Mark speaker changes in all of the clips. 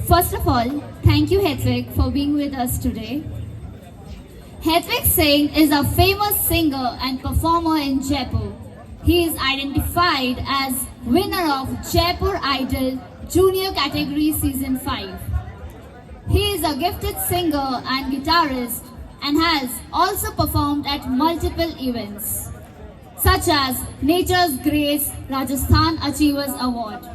Speaker 1: First of all, thank you Hedwig for being with us today. Hedwig Singh is a famous singer and performer in Jaipur. He is identified as winner of Jaipur Idol Junior Category Season 5. He is a gifted singer and guitarist and has also performed at multiple events such as Nature's Grace Rajasthan Achievers Award.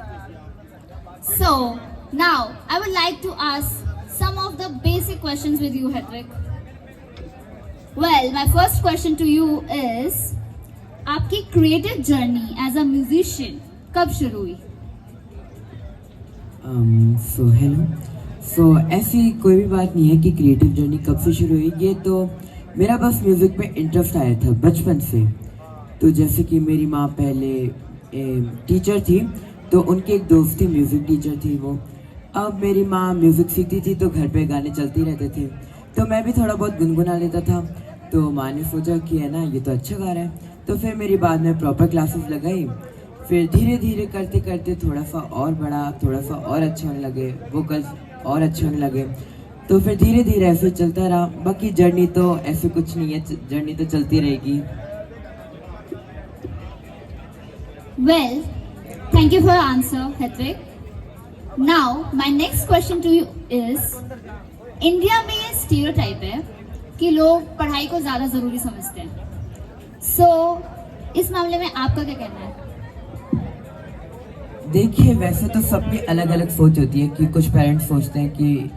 Speaker 1: So, now I would like to ask some of the basic questions with you, Hedwig. Well, my first question to you is, आपकी creative journey as a musician कब शुरू हुई?
Speaker 2: सो ऐसी कोई भी बात नहीं है कि क्रिएटिव जर्नी कब से शुरू हुई। ये तो मेरा बस म्यूज़िक में इंटरेस्ट आया था बचपन से। तो जैसे कि मेरी माँ पहले टीचर थी, तो उनकी एक दोस्त थी, म्यूज़िक टीचर थी वो। अब मेरी माँ म्यूज़िक सीखती थी तो घर पे गाने चलते रहते थे, तो मैं भी थोड़ा बहुत गुनगुना लेता था। तो माँ ने सोचा कि है ना, ये तो अच्छा गा रहा है। तो फिर मेरी बाद में प्रॉपर क्लासेस लगाई। फिर धीरे धीरे करते करते थोड़ा सा और बढ़ा, थोड़ा सा और अच्छा होने लगे, वोकल्स और अच्छे होने लगे। तो फिर धीरे धीरे ऐसे चलता रहा। बाकी जर्नी तो ऐसे कुछ नहीं है, जर्नी तो चलती रहेगी।
Speaker 1: Well, thank you for your answer, Hedwig. Now, my next question to you is, India में ये स्टीरियोटाइप है कि लोग पढ़ाई को ज़्यादा ज़रूरी समझते हैं। इस मामले में आपका क्या कहना है?
Speaker 2: देखिए, वैसे तो सबकी अलग अलग सोच होती है कि कुछ पेरेंट्स सोचते हैं कि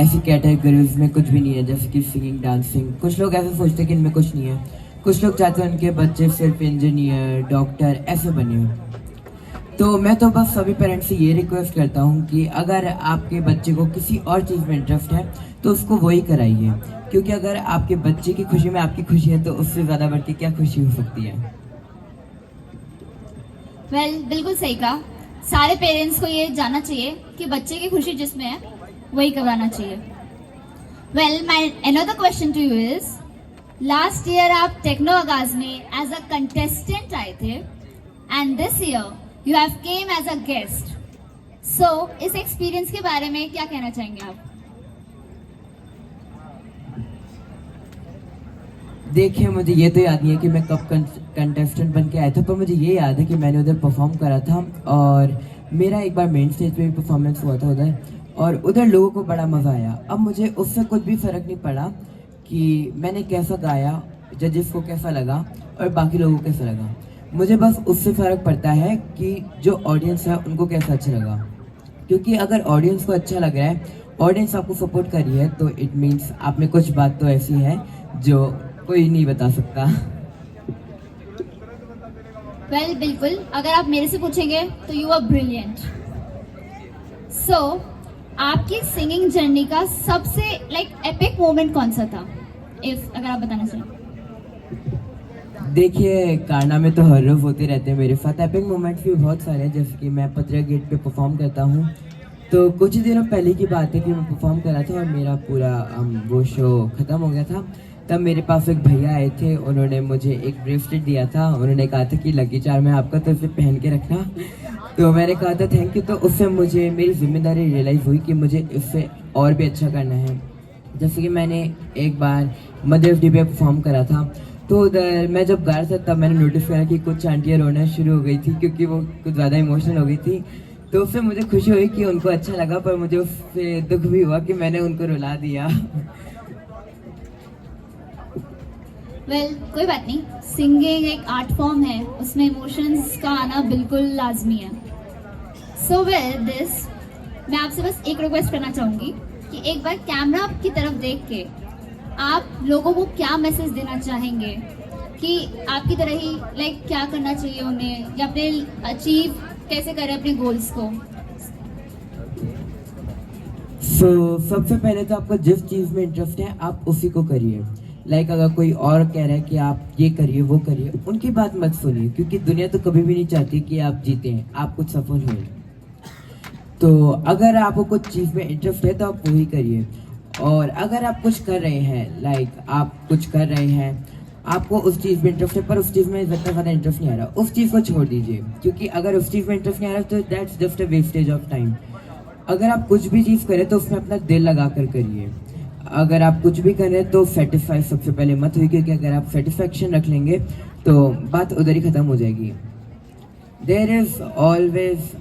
Speaker 2: ऐसी कैटेगरीज में कुछ भी नहीं है, जैसे कि सिंगिंग, डांसिंग। कुछ लोग ऐसे सोचते हैं कि इनमें कुछ नहीं है। कुछ लोग चाहते हैं उनके बच्चे सिर्फ इंजीनियर, डॉक्टर ऐसे बने हो। तो मैं तो बस सभी पेरेंट्स से ये रिक्वेस्ट करता हूँ कि अगर आपके बच्चे को किसी और चीज़ में इंटरेस्ट है तो उसको वही कराइए, क्योंकि अगर आपके बच्चे की खुशी में आपकी खुशी है तो उससे ज़्यादा बढ़ के क्या खुशी हो सकती है।
Speaker 1: Well, बिल्कुल सही कहा। सारे पेरेंट्स को ये जानना चाहिए कि बच्चे की खुशी जिसमें है वही करवाना चाहिए। Well, my another question to you is, last year आप टेक्नो आगाज में एज अ कंटेस्टेंट आए थे and this year you have came as a guest. So, इस एक्सपीरियंस के बारे में क्या कहना चाहेंगे आप?
Speaker 2: देखिए, मुझे ये तो याद नहीं है कि मैं कब कंटेस्टेंट बन के आया था, पर मुझे ये याद है कि मैंने उधर परफॉर्म करा था और मेरा एक बार मेन स्टेज पे भी परफॉर्मेंस हुआ था उधर, और उधर लोगों को बड़ा मज़ा आया। अब मुझे उससे कुछ भी फ़र्क नहीं पड़ा कि मैंने कैसा गाया, जजेस को कैसा लगा और बाकी लोगों को कैसा लगा। मुझे बस उससे फ़र्क पड़ता है कि जो ऑडियंस है उनको कैसा अच्छा लगा, क्योंकि अगर ऑडियंस को अच्छा लग रहा है, ऑडियंस आपको सपोर्ट कर रही है, तो इट मीन्स आप में कुछ बात तो ऐसी है जो कोई नहीं बता सकता।
Speaker 1: Well, बिल्कुल, अगर आप मेरे से पूछेंगे तो यू आर ब्रिलियंट। सो आपकी सिंगिंग जर्नी का सबसे एपिक मोमेंट कौन सा था, अगर आप बताना चाहें?
Speaker 2: देखिए, कारना में तो हर रोज होते रहते हैं मेरे साथ। एपिक मोमेंट्स भी बहुत सारे हैं, जैसे कि मैं पत्रिया गेट पे परफॉर्म करता हूँ। तो कुछ ही दिनों पहले की बात है कि मैं परफॉर्म कर रहा था और मेरा पूरा वो शो ख़त्म हो गया था। तब मेरे पास एक भैया आए थे, उन्होंने मुझे एक ब्रेसलेट दिया था। उन्होंने कहा था कि लकी चार्म है आपका, तो इसे पहन के रखना। तो मैंने कहा था थैंक यू। तो उससे मुझे मेरी जिम्मेदारी रियलाइज़ हुई कि मुझे इससे और भी अच्छा करना है। जैसे कि मैंने एक बार मदर्स डे पे परफॉर्म करा था, तो उधर मैं जब गा रहा था तब मैंने नोटिस करा कि कुछ आंटियाँ रोना शुरू हो गई थी, क्योंकि वो कुछ ज़्यादा इमोशनल हो गई थी। तो उससे मुझे खुशी हुई कि उनको अच्छा लगा, पर मुझे उससे दुख भी हुआ कि मैंने उनको रुला दिया।
Speaker 1: वेल, कोई बात नहीं, सिंगिंग एक आर्ट फॉर्म है, उसमें इमोशंस का आना बिल्कुल लाजमी है। सो विद दिस मैं आपसे बस एक रिक्वेस्ट करना चाहूँगी कि एक बार कैमरा की तरफ देख के आप लोगों को क्या मैसेज देना चाहेंगे कि आपकी तरह ही क्या करना चाहिए उन्हें, या अपने अचीव कैसे करें अपने गोल्स को।
Speaker 2: सबसे पहले तो आपको जिस चीज़ में इंटरेस्ट है आप उसी को करिए। अगर कोई और कह रहा है कि आप ये करिए वो करिए, उनकी बात मत सुनिए, क्योंकि दुनिया तो कभी भी नहीं चाहती कि आप जीतें, आप कुछ सफल हुए। तो अगर आपको कुछ चीज़ में इंटरेस्ट है तो आप वही करिए। और अगर आप कुछ कर रहे हैं, आप कुछ कर रहे हैं, आपको उस चीज़ में इंटरेस्ट है पर उस चीज़ में इतना ज़्यादा इंटरेस्ट नहीं आ रहा, उस चीज़ को छोड़ दीजिए, क्योंकि अगर उस चीज़ में इंटरेस्ट नहीं आ रहा तो that's just a wastage of time. अगर आप कुछ भी चीज़ करें तो उसमें अपना दिल लगा कर करिए। अगर आप कुछ भी करें तो सेटिस्फाई सबसे पहले मत हुई, क्योंकि अगर आप सेटिस्फेक्शन रख लेंगे तो बात उधर ही ख़त्म हो जाएगी। There is always